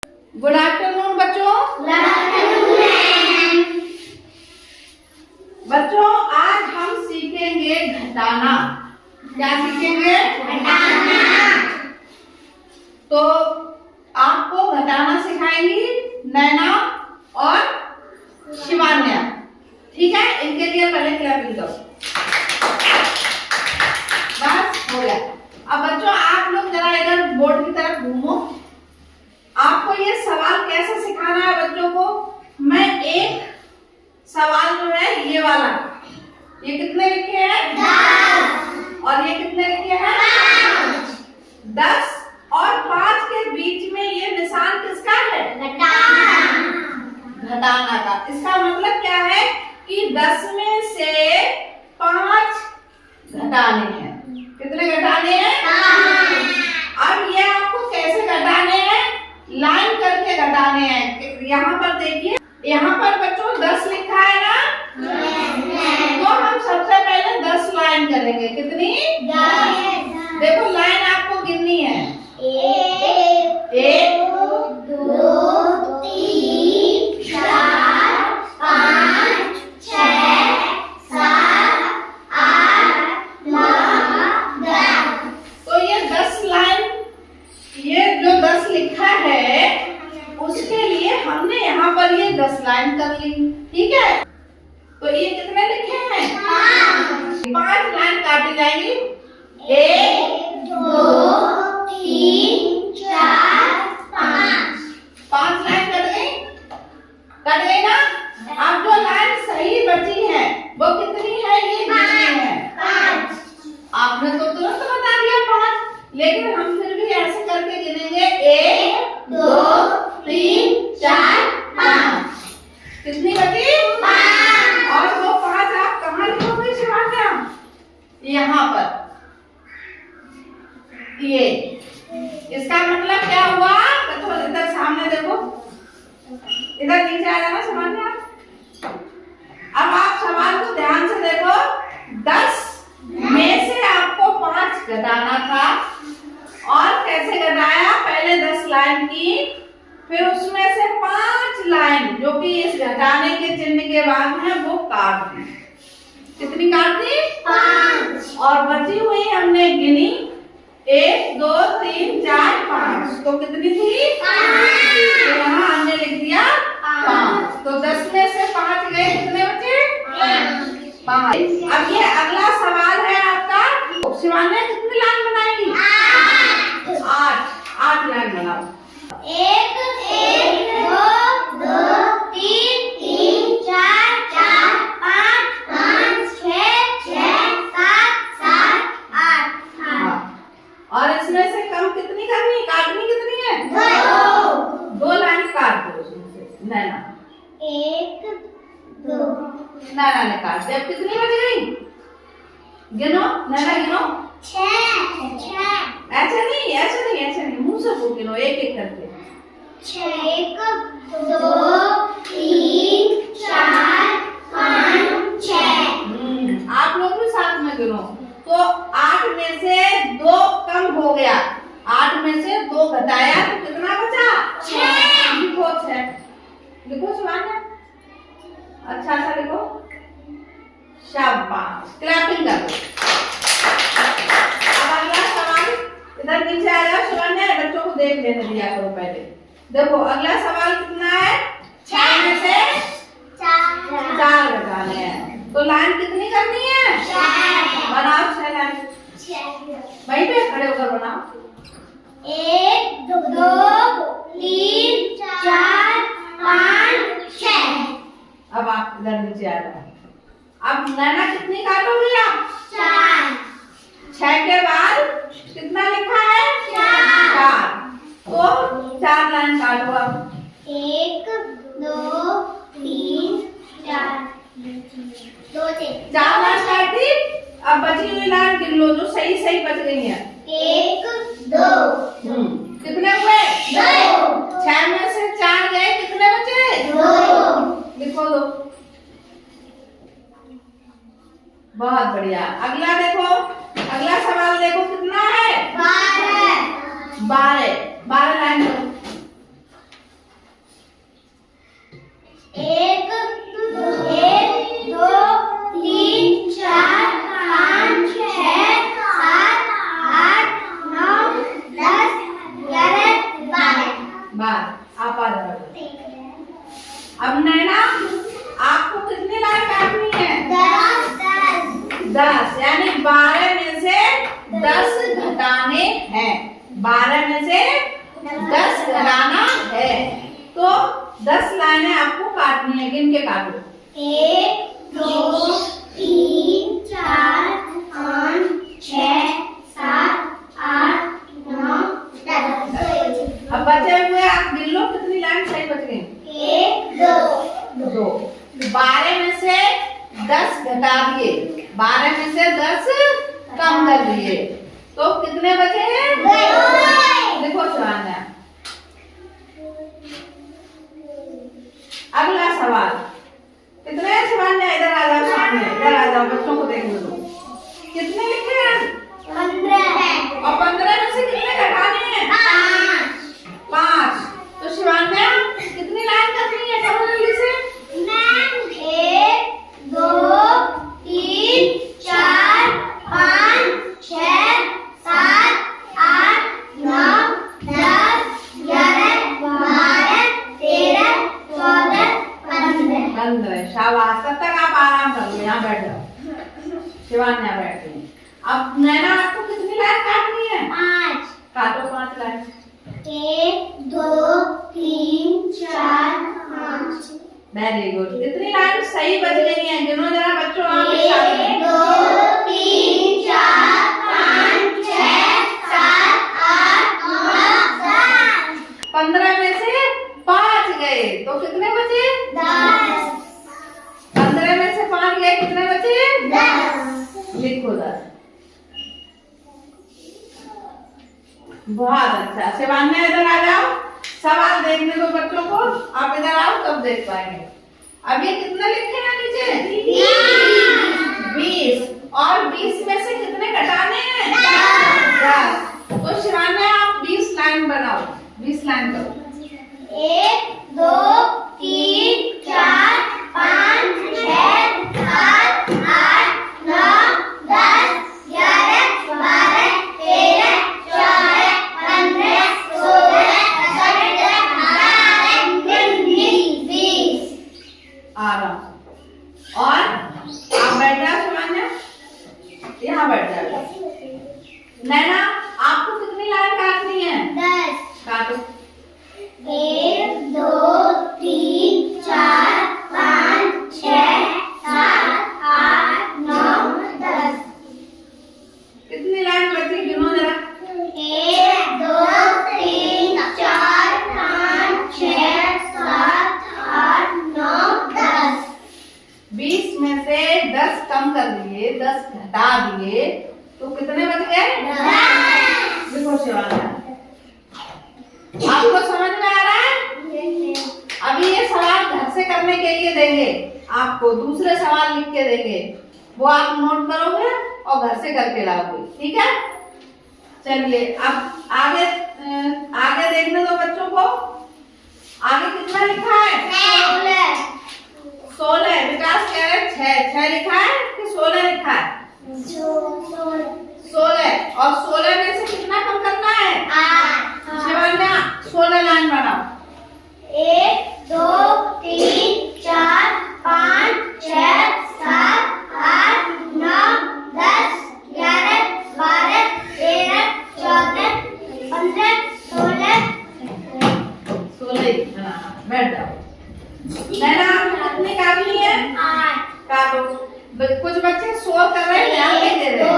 Good afternoon बच्चों। बच्चों आज हम सीखेंगे घटाना। क्या सीखेंगे? घटाना। तो आपको घटाना सिखाएंगी नैना और शिवान्या। ठीक है, इनके लिए पहले क्लैपिंग करो। बस हो गया। अब बच्चों आप लोग जरा इधर बोर्ड की तरफ घूमो। आपको ये सवाल कैसे सिखाना है बच्चों को। मैं एक सवाल जो है ये वाला, ये कितने लिखे हैं? 10। और ये कितने लिखे हैं? 10 और 5 के बीच में ये निशान किसका है? घटाना का। इसका मतलब क्या है कि 10 में से 5 घटाने हैं। कितने घटाने हैं? 5। अब ये आपको कैसे घटाने हैं? लाइन करके घटाने हैं। यहाँ पर देखिए, यहाँ पर बच्चों 10 लिखा है ना, तो हम सबसे पहले 10 लाइन करेंगे। कितनी? 10। देखो लाइन आपको गिननी है। 1 2 3 4 5 6 7 8 9 10। तो ये 10 लाइन, ये जो 10 लिखा है उसके लिए हमने यहाँ पर ये 10 लाइन कर ली। ठीक है, तो ये कितने लिखे हैं? 5 लाइन काटी जाएंगी। 1 2 3 4 5 लाइन कट गई ना। अब जो लाइन सही बची है वो कितनी है? ये कितनी है? 5। आपने तो तुरंत बता दिया 5, लेकिन हम फिर भी ऐसे करके गिनेंगे। 1 2 3 4 5। कितनी बची? 5। और वो 5 आप कहाँ लिखोगे शिवान्या? यहाँ पर। ये इसका मतलब क्या हुआ? तो इधर सामने देखो, इधर नीचे आ जाना शिवान्या। अब आप सवाल को ध्यान से देखो। 10 में से आपको 5 घटाना था। और कैसे घटाया? पहले 10 लाइन की, फिर उसमें से 5 लाइन जो कि इस घटाने के चिन्ह के बाद है वो काट दी। कितनी काट दी? 5। और बची हुई हमने गिनी 1 2 3 4 5। तो कितनी थी? 5। तो यहाँ हमने लिख दिया 5। तो 10 में से 5 गए, कितने बचे? 5। अब ये अगला सवाल है आपका। शिवान्या कितनी लाइन बनाएगी? 8 लाइन बनाओ। 1 2 3 4 5 6 7 8। और इसमें से कम कितनी करनी? काटनी कितनी है? 2 लाइन काट दो उसमें से। नैना 1 2 नैना ने काट दिया। अब कितनी बच गई? गिनो नैना, गिनो। 6। ऐसे नहीं, मुंह से बोल गिनो, एक एक करके। 1 2 3 4 5 6। आप लोग भी साथ में गिनो। तो 8 में से 2 कम हो गया। 8 में से 2 घटाया तो कितना बचा? 6। लिखो 6। लिखो शिवान्या, अच्छा सा लिखो। शाबाश, क्लैपिंग कर दो। अब अगला सवाल इधर नीचे आ जाओ शिवान्या, बच्चों को देख लेने दिया करो पहले। देखो अगला सवाल कितना है? 6 में से 4 घटाने हैं। तो लाइन कितनी करनी है? 4। बनाओ 6 लाइन। वहीं पे खड़े होकर बनाओ। 1 2 3 4 5 6। अब आप इधर नीचे आ जाओ। अब नैना कितनी काटोगी आप? 4। 6 के बाद कितना लिखा है? 4। तो 4 लाइन काटो अब। 1 2 3 4 4 लाइन काट दी। अब बची हुई लाइन गिन लो जो सही बच गई है। 1 2। कितने हुए? 2। 6 में से 4 गए, कितने बचे? 2। लिखो 2। बहुत बढ़िया। अगला देखो, अगला सवाल देखो कितना है? 12 लाइन करो। बात आप आ जाओ। अब नैना आपको कितनी लाइन काटनी है? 10 यानी 12 में से 10 घटाने हैं। 12 में से 10 घटाना है तो 10 लाइनें आपको काटनी है। गिन के काटो। 1 2 3 4 5 6 7 8 9 10। अब बचे हुए आप गिन लो कितनी लाइन सही बच गई? 1 2 12 में से 10 घटा दिए, 12 में से 10 कम कर दिए तो कितने बचे हैं? 2। देखो शिवान्या, अगला सवाल कितने हैं शिवान्या? इधर आ जाओ सामने, इधर आ जाओ, बच्चों को देखने दो। कितने लिखे हैं? 15। और 15 में से कितने घटाने हैं? 5। तो शिवान्या कितनी लाइन करनी है? करो जल्दी से। 1 2 3 4 5 6 7 8 9 10 11 12 13 14 15। शाबाश। तब तक आप आराम कर लो, यहाँ बैठ जाओ। शिवान्या बैठ गई। अब नैना आपको कितनी लाइन काटनी है? 5। काटो 5 लाइन। 1 2 3 4 5। Very good. कितनी लाइन सही बच गई है? गिनो जरा बच्चों आप भी साथ 1 में। 2 3 4 5 6 7 8 9 10। 15 में से 5 गए तो कितने बचे? 10। 15 में से 5 गए, कितने बचे? 10। लिखो 10। बहुत अच्छा। शिवान्या इधर आ जाओ, सवाल देखने दो बच्चों को। आप इधर आओ तब देख पाएंगे। अब ये कितने लिखे हैं नीचे? 20। और 20 में से कितने घटाने हैं? 10। तो शिवान्या आप 20 लाइन बनाओ, 20 लाइन करो। 1 2 3 4 5 6 7 8 9 10 11 12 13 14 15 16 17 18 19 20। आराम से। और आप बैठ जाओ शिवान्या, यहाँ बैठ जाओ। नैना आपको कितनी लाइन काटनी है? 10। काटो। 1 2 3 4 5 6 7 8 9 10। कितनी लाइन बची? गिनो जरा। 1 2 3 4 5 6 7 8 9 10। 20 में से 10 कम कर दिए, 10 घटा दिए तो कितने बच गए? 10। देखो शिवान्या, आपको समझ में आ रहा है? अभी ये सवाल घर से करने के लिए देंगे आपको, दूसरे सवाल लिख के देंगे, वो आप नोट करोगे और घर से करके लाओगे। ठीक है, चलिए अब आगे आगे देखने दो बच्चों को। आगे कितना लिखा है? 16। विकास कह रहे 6 लिखा है कि 16 लिखा है? 16। और 16 में से कितना कम करना है? 8। शिवान्या 16 लाइन बनाओ। 1 2 3 4 5 6 7 8 9 10 11 12 13 14 15 16। 16 बनाना। बैठ जाओ। नैना कितनी काटनी है? 8। काटो। कुछ बच्चे शोर कर रहे हैं, ध्यान नहीं दे रहे। 2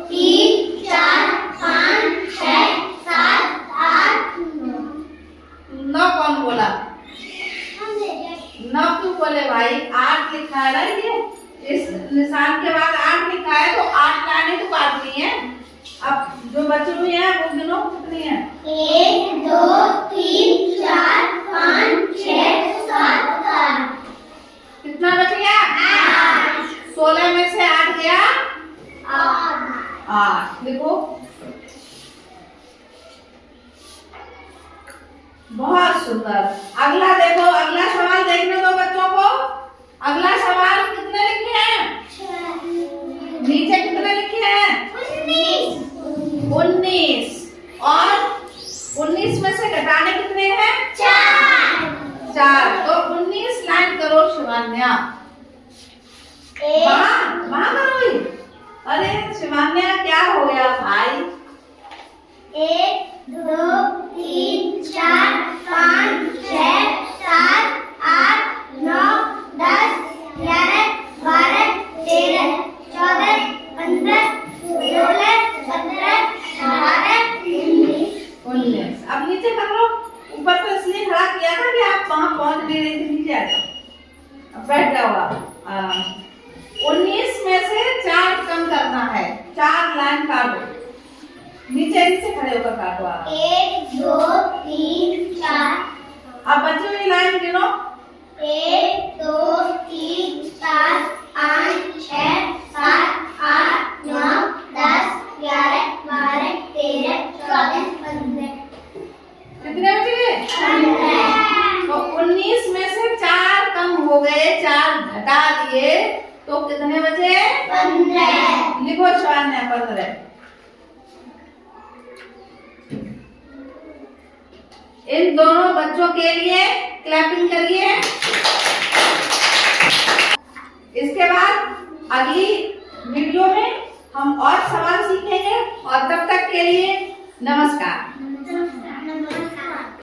3 4 5 6 7 8 9 कौन बोला? 9 क्यों बोले भाई? 8 लिखा है ना, ये इस निशान के बाद 8 लिखा है तो 8 लाइनें तो काटनी है। अब जो बची हुई है वो गिनो कितनी है? 1 2 3 4 5 6 7 8। कितना बच गया? 8। 16 में से 8 गया 8। 8। लिखो। बहुत सुंदर। अगला देखो, अगला सवाल देखने दो बच्चों को। अगला सवाल कितने लिखे हैं? नीचे कितने लिखे हैं? 19। और 19 में से घटाने कितने हैं? शिवान्या एक वहाँ करोगी। अरे शिवान्या क्या हो गया भाई? 1 2 3 4 5 6 7 8 9 10 11 12 13 14 15 16 17 18 19। अब नीचे कर लो। ऊपर तो इसलिए खड़ा किया था कि आप वहाँ पहुँच नहीं रही थी, नीचे आ जाओ। अब बैठ जाओ आप। 19 में से 4 कम करना है। 4 लाइन काटो, नीचे नीचे खड़े होकर काटो आप। 1 2 3 4 अब बच्चों की लाइन गिनो। 1 2 3 4 5 6 7 8 9 10 11 12 13 14 15 कितने बचे गए? 15 तो 19 में से 4 कम हो गए, 4 घटा दिए तो कितने बचे? 15 लिखो शिवान्या 15। इन दोनों बच्चों के लिए क्लैपिंग करिए।